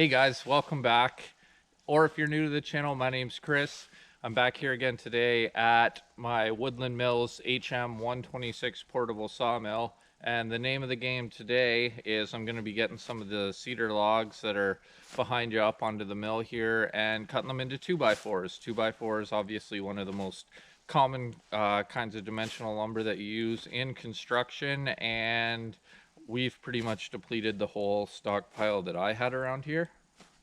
Hey guys, welcome back. Or if you're new to the channel, my name's Chris. I'm back here again today at my Woodland Mills HM 126 portable sawmill. And the name of the game today is I'm going to be getting some of the cedar logs that are behind you up onto the mill here and cutting them into 2x4s. 2x4s, obviously one of the most common kinds of dimensional lumber that you use in construction, and we've pretty much depleted the whole stockpile that I had around here.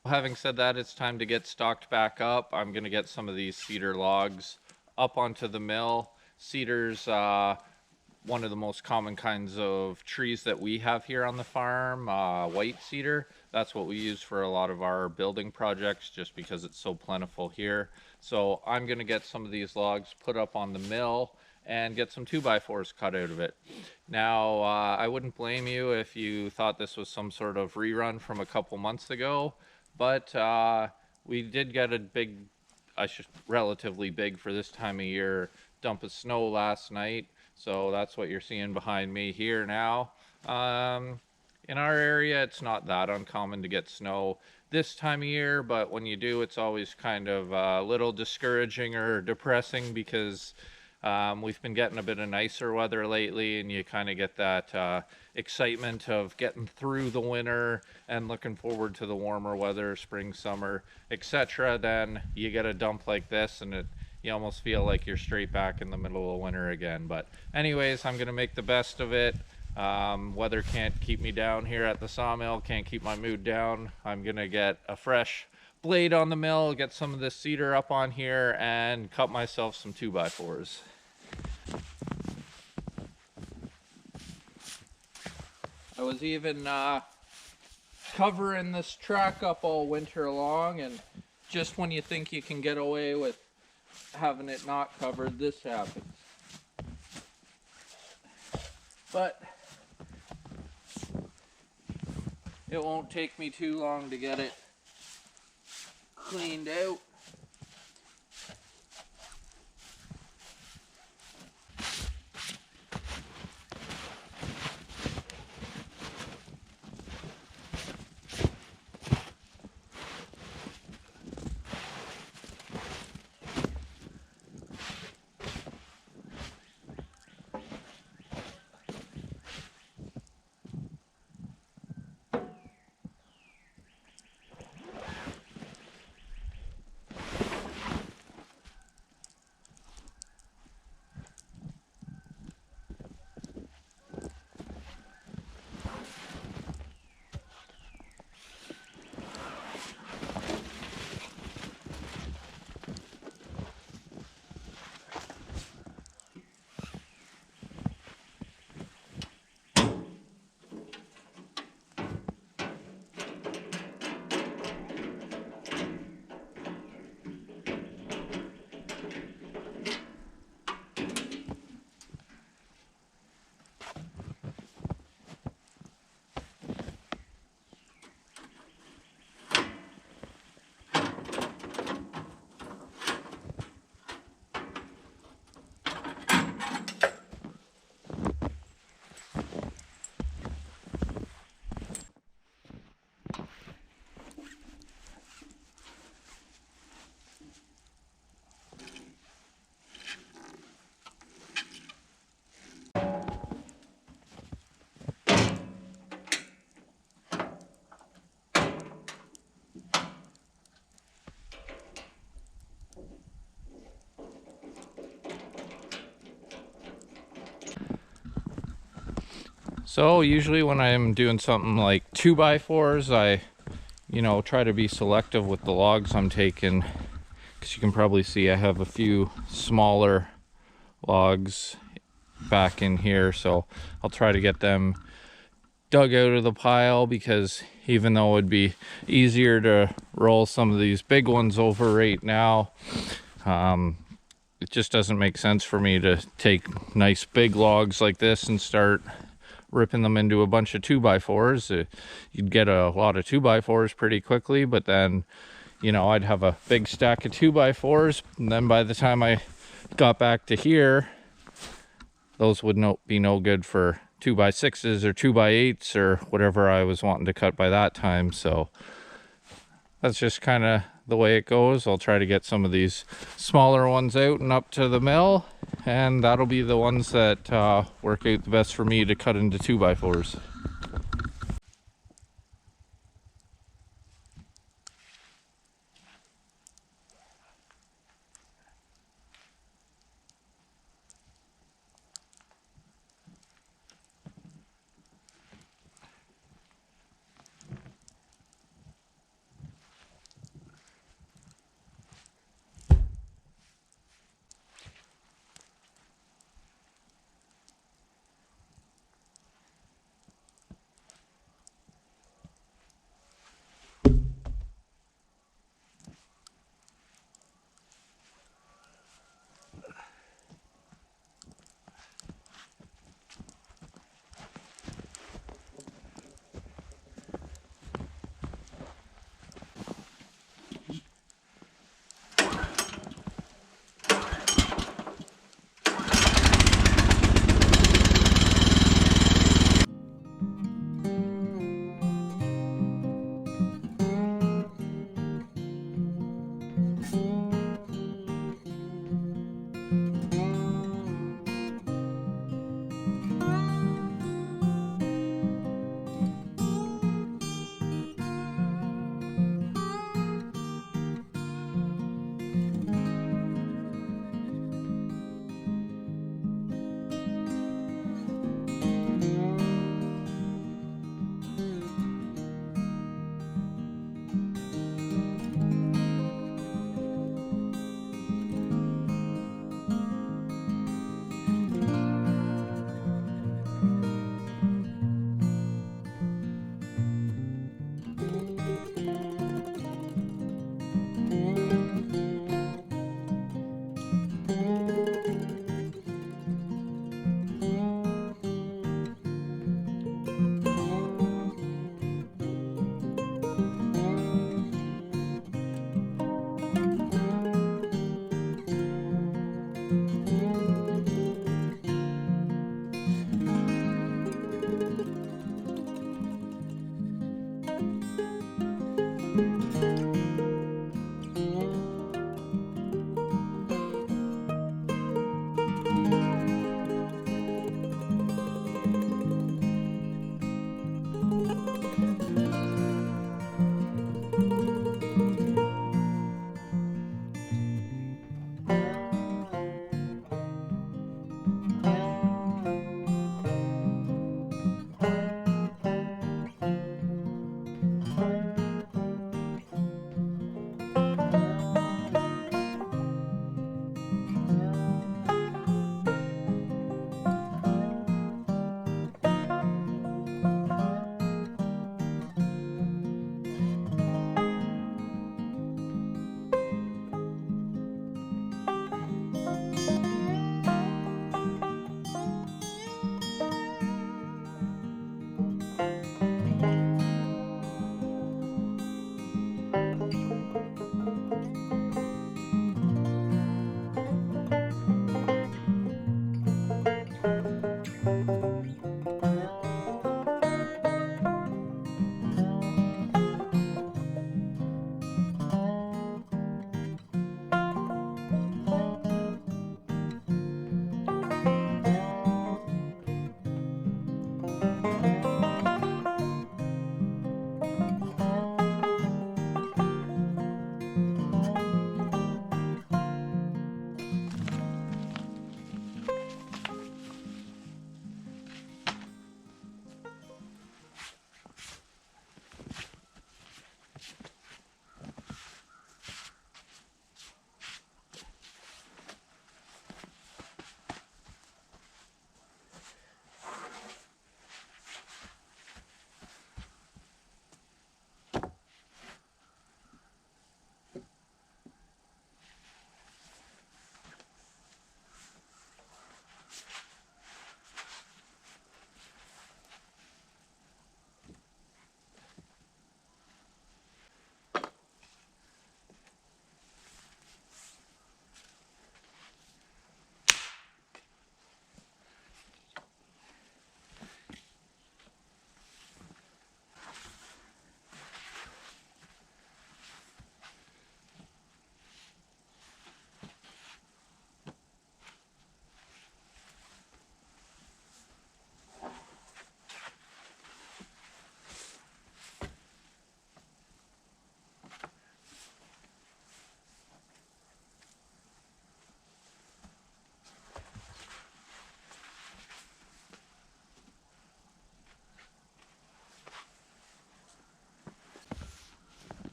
Having said that, it's time to get stocked back up. I'm going to get some of these cedar logs up onto the mill. Cedar's one of the most common kinds of trees that we have here on the farm, white cedar. That's what we use for a lot of our building projects just because it's so plentiful here. So I'm going to get some of these logs put up on the mill and get some 2x4s cut out of it. Now, I wouldn't blame you if you thought this was some sort of rerun from a couple months ago, but we did get a big, relatively big for this time of year, dump of snow last night. So that's what you're seeing behind me here now. In our area, it's not that uncommon to get snow this time of year, but when you do, it's always kind of a little discouraging or depressing because we've been getting a bit of nicer weather lately, and you kind of get that excitement of getting through the winter and looking forward to the warmer weather, spring, summer, etc. Then you get a dump like this, and you almost feel like you're straight back in the middle of winter again. But anyways, I'm gonna make the best of it. Weather can't keep me down here at the sawmill, can't keep my mood down. I'm gonna get a fresh blade on the mill, get some of this cedar up on here, and cut myself some 2x4s. I was even covering this track up all winter long, and just when you think you can get away with having it not covered, this happens. But it won't take me too long to get it cleaned out. So usually when I'm doing something like 2x4s, I try to be selective with the logs I'm taking, because you can probably see I have a few smaller logs back in here, so I'll try to get them dug out of the pile, because even though it would be easier to roll some of these big ones over right now, it just doesn't make sense for me to take nice big logs like this and start ripping them into a bunch of 2x4s. You'd get a lot of 2x4s pretty quickly, but then I'd have a big stack of 2x4s, and then by the time I got back to here, those would be no good for 2x6s or 2x8s or whatever I was wanting to cut by that time. So that's just kind of the way it goes. I'll try to get some of these smaller ones out and up to the mill, and that'll be the ones that work out the best for me to cut into 2x4's.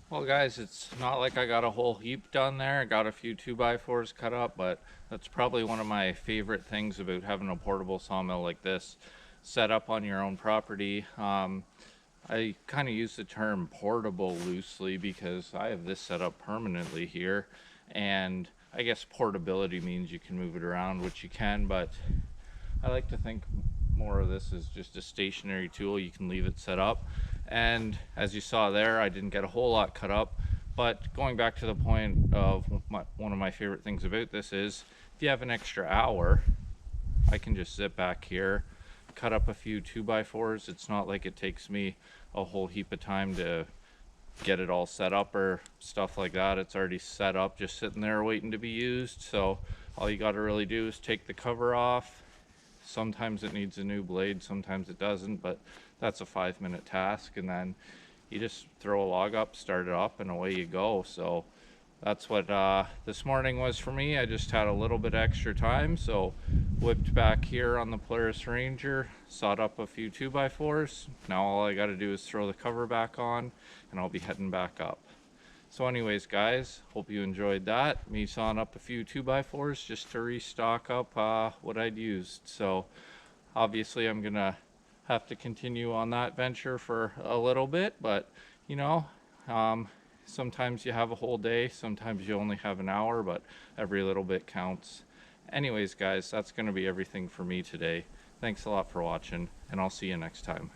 Well, guys, it's not like I got a whole heap done there. I got a few 2x4's cut up, but that's probably one of my favorite things about having a portable sawmill like this set up on your own property. I kind of use the term portable loosely because I have this set up permanently here, and I guess portability means you can move it around, which you can, but I like to think more of this as just a stationary tool. You can leave it set up, and as you saw there, I didn't get a whole lot cut up, but going back to the point of one of my favorite things about this is if you have an extra hour, I can just sit back here, cut up a few 2x4's. It's not like it takes me a whole heap of time to get it all set up or stuff like that. It's already set up, just sitting there waiting to be used. So all you got to really do is take the cover off. Sometimes it needs a new blade, sometimes it doesn't, but that's a 5-minute task, and then you just throw a log up, start it up, and away you go. So that's what this morning was for me. I just had a little bit extra time, so whipped back here on the Polaris Ranger, sawed up a few 2x4's. Now all I got to do is throw the cover back on, and I'll be heading back up. So anyways, guys, hope you enjoyed that. Me sawing up a few 2x4's just to restock up what I'd used. So obviously I'm gonna have to continue on that venture for a little bit, but you know, sometimes you have a whole day, sometimes you only have an hour, but every little bit counts. Anyways, guys, that's gonna be everything for me today. Thanks a lot for watching, and I'll see you next time.